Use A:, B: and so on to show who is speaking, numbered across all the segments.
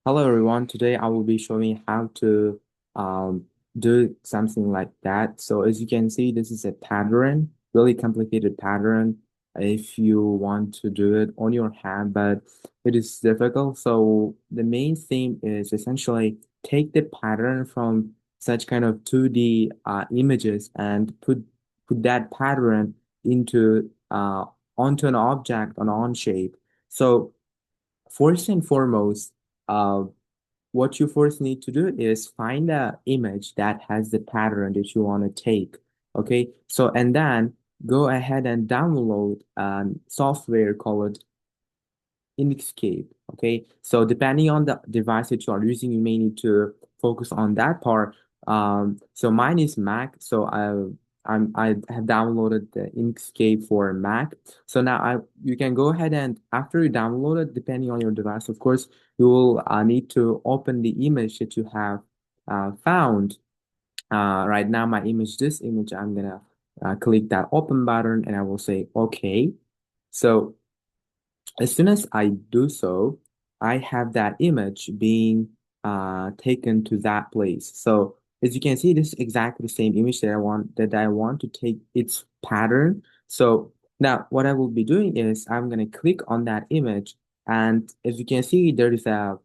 A: Hello everyone. Today I will be showing how to um, do something like that. So as you can see, this is a pattern, really complicated pattern if you want to do it on your hand, but it is difficult. So the main thing is essentially take the pattern from such kind of 2D images and put that pattern into onto an object on Onshape. So first and foremost, uh, what you first need to do is find a image that has the pattern that you want to take. Okay, so and then go ahead and download software called Inkscape. Okay, so depending on the device that you are using, you may need to focus on that part. So mine is Mac, so I have downloaded the Inkscape for Mac. So now I you can go ahead and after you download it, depending on your device, of course, you will need to open the image that you have found. Right now, my image, this image, I'm gonna click that open button and I will say okay. So as soon as I do so, I have that image being taken to that place. So as you can see, this is exactly the same image that I want to take its pattern. So now what I will be doing is I'm gonna click on that image, and as you can see, there is a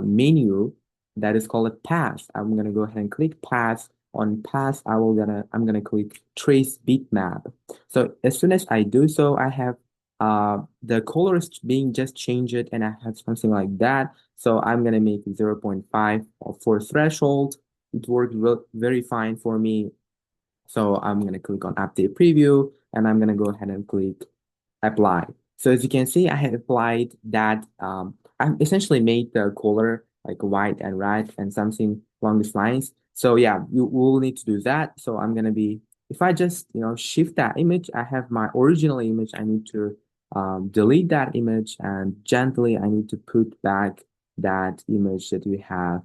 A: menu that is called a path. I'm gonna go ahead and click path. On path, I'm gonna click trace bitmap. So as soon as I do so, I have the color is being just changed and I have something like that. So I'm gonna make 0.5 for threshold. It worked very fine for me. So I'm gonna click on update preview and I'm gonna go ahead and click apply. So as you can see, I have applied that. I essentially made the color like white and red and something along these lines. So yeah, you will need to do that. So I'm gonna be, if I just, shift that image, I have my original image. I need to delete that image and gently I need to put back that image that we have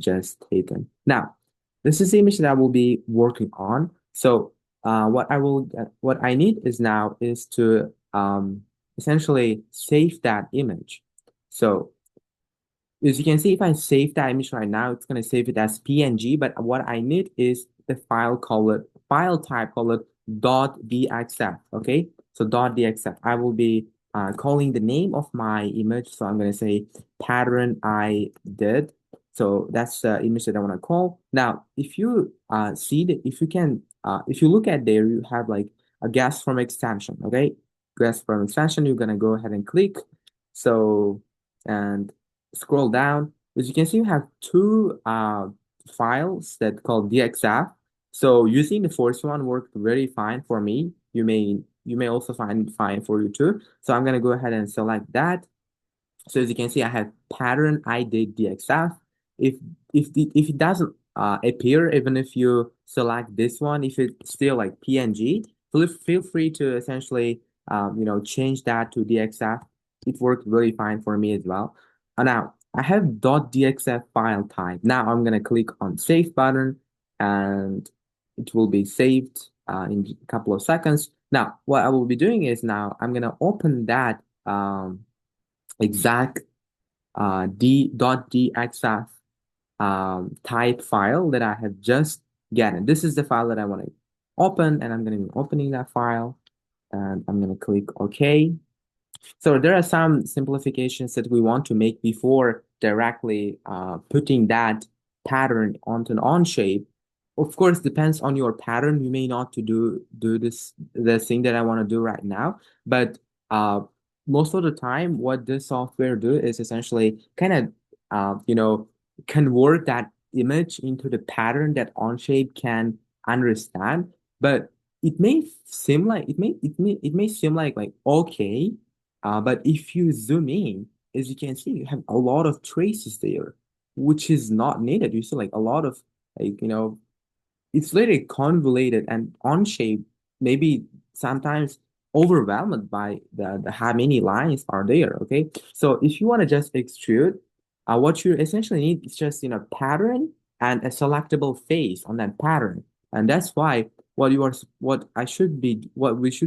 A: just taken. Now, this is the image that I will be working on. So what I need is now is to essentially save that image. So as you can see, if I save that image right now, it's going to save it as PNG. But what I need is the file type called .dxf. Okay, so .dxf. I will be calling the name of my image. So I'm going to say pattern I did. So that's the image that I want to call. Now, if you see that, if you look at there, you have like a guess from extension. Okay, guess from extension. You're gonna go ahead and click. So and scroll down, as you can see, you have two files that called DXF. So using the first one worked very fine for me. You may also find fine for you too. So I'm gonna go ahead and select that. So as you can see, I have pattern I did DXF. If if it doesn't appear, even if you select this one, if it's still like PNG, feel free to essentially change that to DXF. It worked really fine for me as well. Now I have .dxf file type. Now I'm gonna click on save button and it will be saved in a couple of seconds. Now what I will be doing is now I'm gonna open that exact d.dxf type file that I have just gotten. This is the file that I want to open, and I'm going to be opening that file, and I'm going to click OK. So there are some simplifications that we want to make before directly putting that pattern onto an Onshape. Of course, depends on your pattern. You may not to do the thing that I want to do right now, but uh, most of the time, what this software do is essentially kind of convert that image into the pattern that Onshape can understand. But it may seem like okay, but if you zoom in, as you can see, you have a lot of traces there, which is not needed. You see like a lot of like, it's literally convoluted and Onshape, maybe sometimes overwhelmed by the how many lines are there. Okay. So if you want to just extrude, what you essentially need is just pattern and a selectable face on that pattern. And that's why what we should be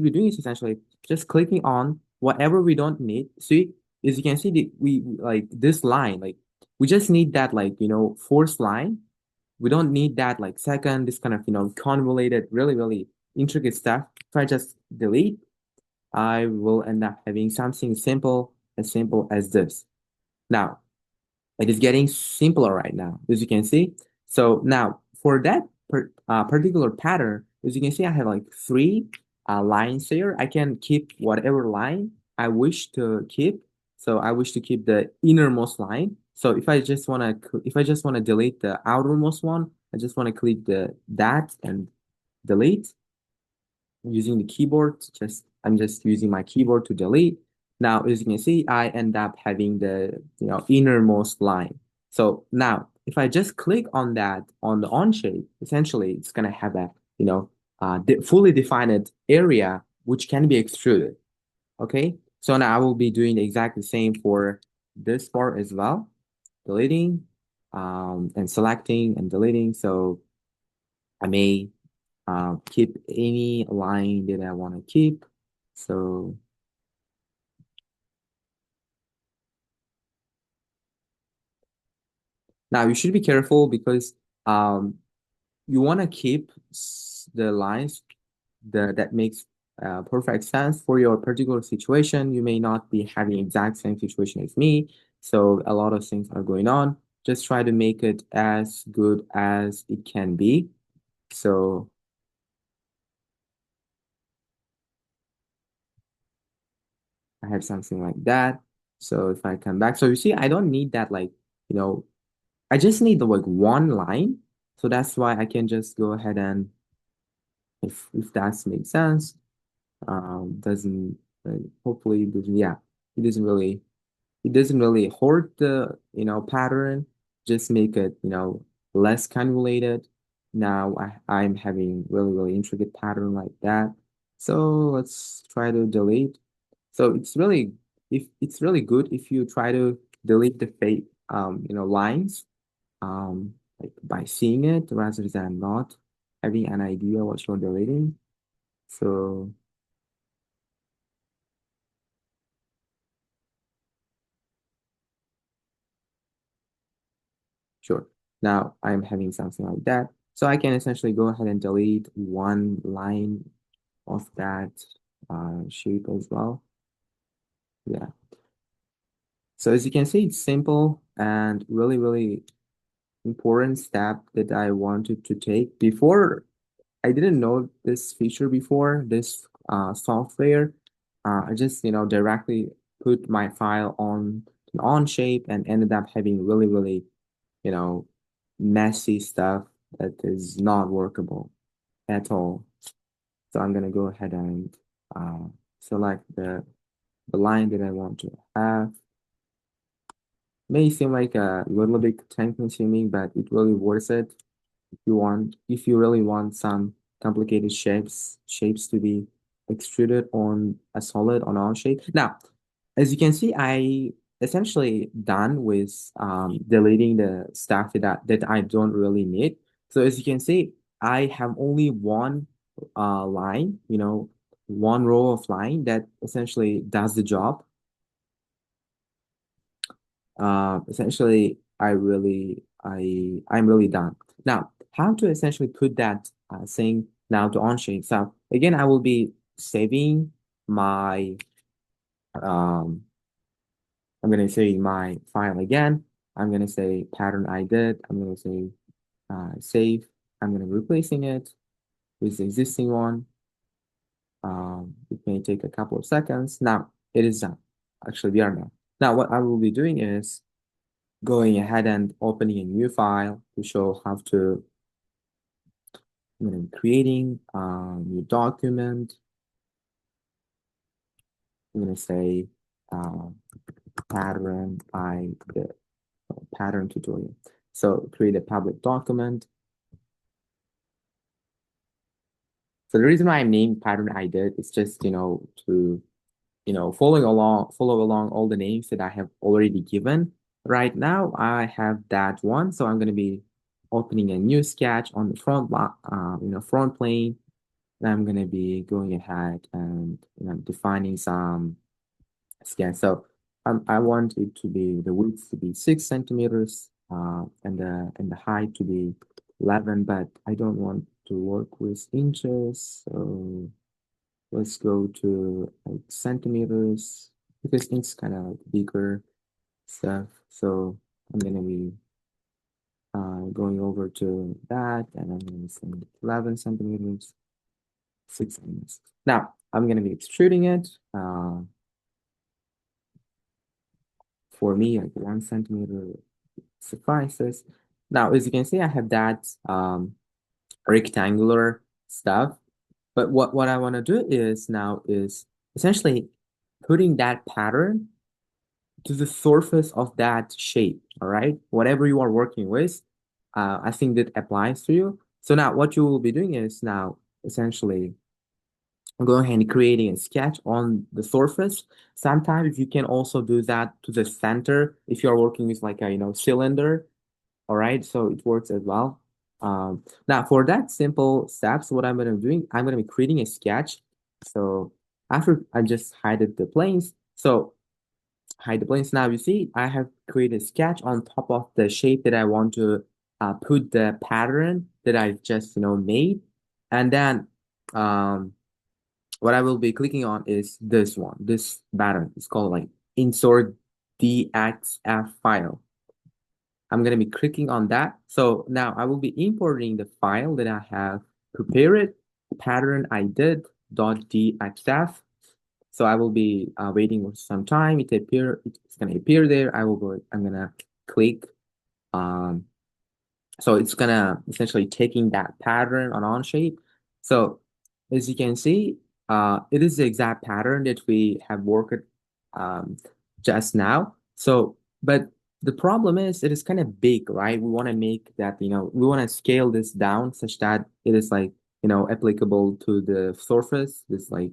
A: doing is essentially just clicking on whatever we don't need. See, as you can see, like this line, like We just need that like, fourth line. We don't need that like second, this kind of, convoluted, really, really intricate stuff. If I just delete, I will end up having something simple as this. Now, it is getting simpler right now, as you can see. So now for that particular pattern, as you can see, I have like three lines here. I can keep whatever line I wish to keep. So I wish to keep the innermost line. So if I just want to delete the outermost one, I just want to click the that and delete using the keyboard. I'm just using my keyboard to delete. Now, as you can see, I end up having the innermost line. So now, if I just click on that on the Onshape, essentially it's gonna have a fully defined area which can be extruded. Okay, so now I will be doing the exact same for this part as well, deleting and selecting and deleting. So I may keep any line that I want to keep. So now you should be careful because you want to keep the lines that makes perfect sense for your particular situation. You may not be having exact same situation as me, so a lot of things are going on. Just try to make it as good as it can be. So I have something like that. So if I come back, so you see, I don't need that like, you know, I just need the like one line. So that's why I can just go ahead and if that makes sense, doesn't hopefully it doesn't yeah, it doesn't really it doesn't really hurt the pattern, just make it less convoluted. Now I'm having really, really intricate pattern like that. So let's try to delete. So it's really good if you try to delete the fake lines like by seeing it rather than not having an idea what you're deleting. So sure. Now I'm having something like that. So I can essentially go ahead and delete one line of that shape as well. Yeah. So as you can see, it's simple and really, really important step that I wanted to take before. I didn't know this feature before, this software. I just, directly put my file on Onshape and ended up having really, really, you know, messy stuff that is not workable at all. So I'm gonna go ahead and uh, select the line that I want to have. May seem like a little bit time consuming, but it really worth it if you really want some complicated shapes to be extruded on a solid on Onshape. Now, as you can see, I essentially done with deleting the stuff that I don't really need. So as you can see, I have only one line, one row of line that essentially does the job. Essentially, I'm really done. Now, how to essentially put that thing now to Onshape? So again, I will be saving my um I'm gonna say my file again. I'm gonna say pattern I did. I'm gonna say save. I'm gonna replacing it with the existing one. It may take a couple of seconds. Now it is done. Actually, we are done. Now what I will be doing is going ahead and opening a new file to show how to I'm gonna be creating a new document. I'm gonna say uh, pattern I did pattern tutorial. So create a public document. So the reason why I'm named pattern I did is just to follow along all the names that I have already given. Right now I have that one, so I'm gonna be opening a new sketch on the front plane. And I'm gonna be going ahead and defining some sketch. So I want it to be the width to be 6 centimeters, and the height to be 11, but I don't want to work with inches, so let's go to like centimeters because it's kind of like bigger stuff. So I'm gonna be going over to that, and I'm gonna say 11 centimeters, 6 centimeters. Now I'm gonna be extruding it. For me, like 1 centimeter suffices. Now, as you can see, I have that rectangular stuff. But what I want to do is now is essentially putting that pattern to the surface of that shape. All right, whatever you are working with, I think that applies to you. So now what you will be doing is now essentially go ahead and creating a sketch on the surface. Sometimes you can also do that to the center if you're working with like a cylinder. All right, so it works as well. Now for that simple steps, what I'm gonna be doing, I'm gonna be creating a sketch. So after I just hide the planes, so hide the planes. Now you see I have created a sketch on top of the shape that I want to put the pattern that I just made, and then what I will be clicking on is this one, this button. It's called like insert DXF file. I'm going to be clicking on that. So now I will be importing the file that I have prepared, pattern I did .dxf. So I will be waiting for some time. It's going to appear there. I'm going to click um, so it's gonna essentially taking that pattern on Onshape. So as you can see, it is the exact pattern that we have worked um, just now. So, but the problem is it is kind of big, right? We want to make that, we want to scale this down such that it is like, applicable to the surface, this like,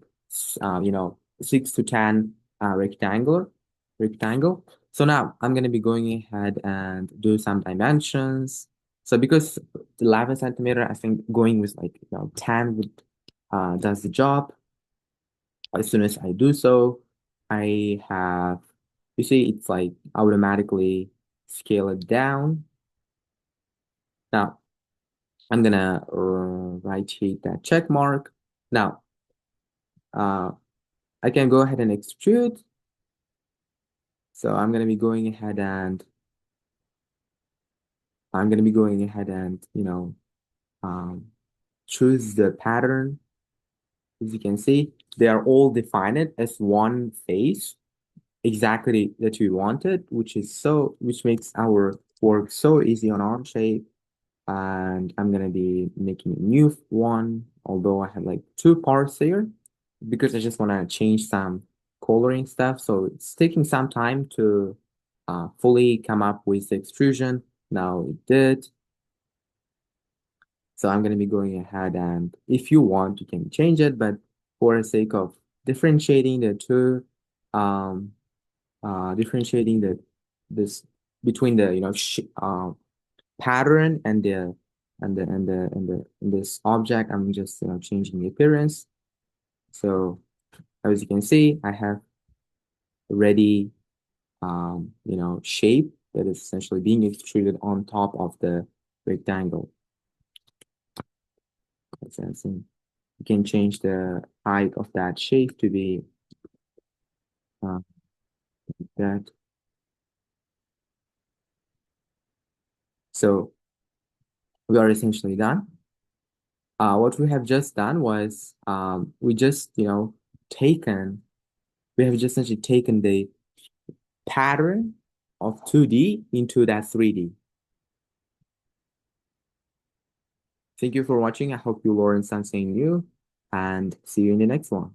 A: 6 to 10 rectangle. So now I'm going to be going ahead and do some dimensions. So because 11 centimeter, I think going with like 10 would does the job. As soon as I do so, I have you see it's like automatically scale it down. Now I'm gonna right hit that check mark. Now uh, I can go ahead and extrude. So I'm gonna be going ahead and um, choose the pattern. As you can see, they are all defined as one face, exactly that we wanted, which makes our work so easy on Onshape. And I'm gonna be making a new one, although I have like two parts here because I just wanna change some coloring stuff. So it's taking some time to fully come up with the extrusion. Now it did. So I'm going to be going ahead, and if you want, you can change it, but for the sake of differentiating the two, um, differentiating this between the pattern and this object, I'm just changing the appearance. So as you can see, I have ready shape that is essentially being extruded on top of the rectangle. You can change the height of that shape to be uh, that. So we are essentially done. What we have just done was taken, we have just essentially taken the pattern of 2D into that 3D. Thank you for watching. I hope you learned something new and see you in the next one.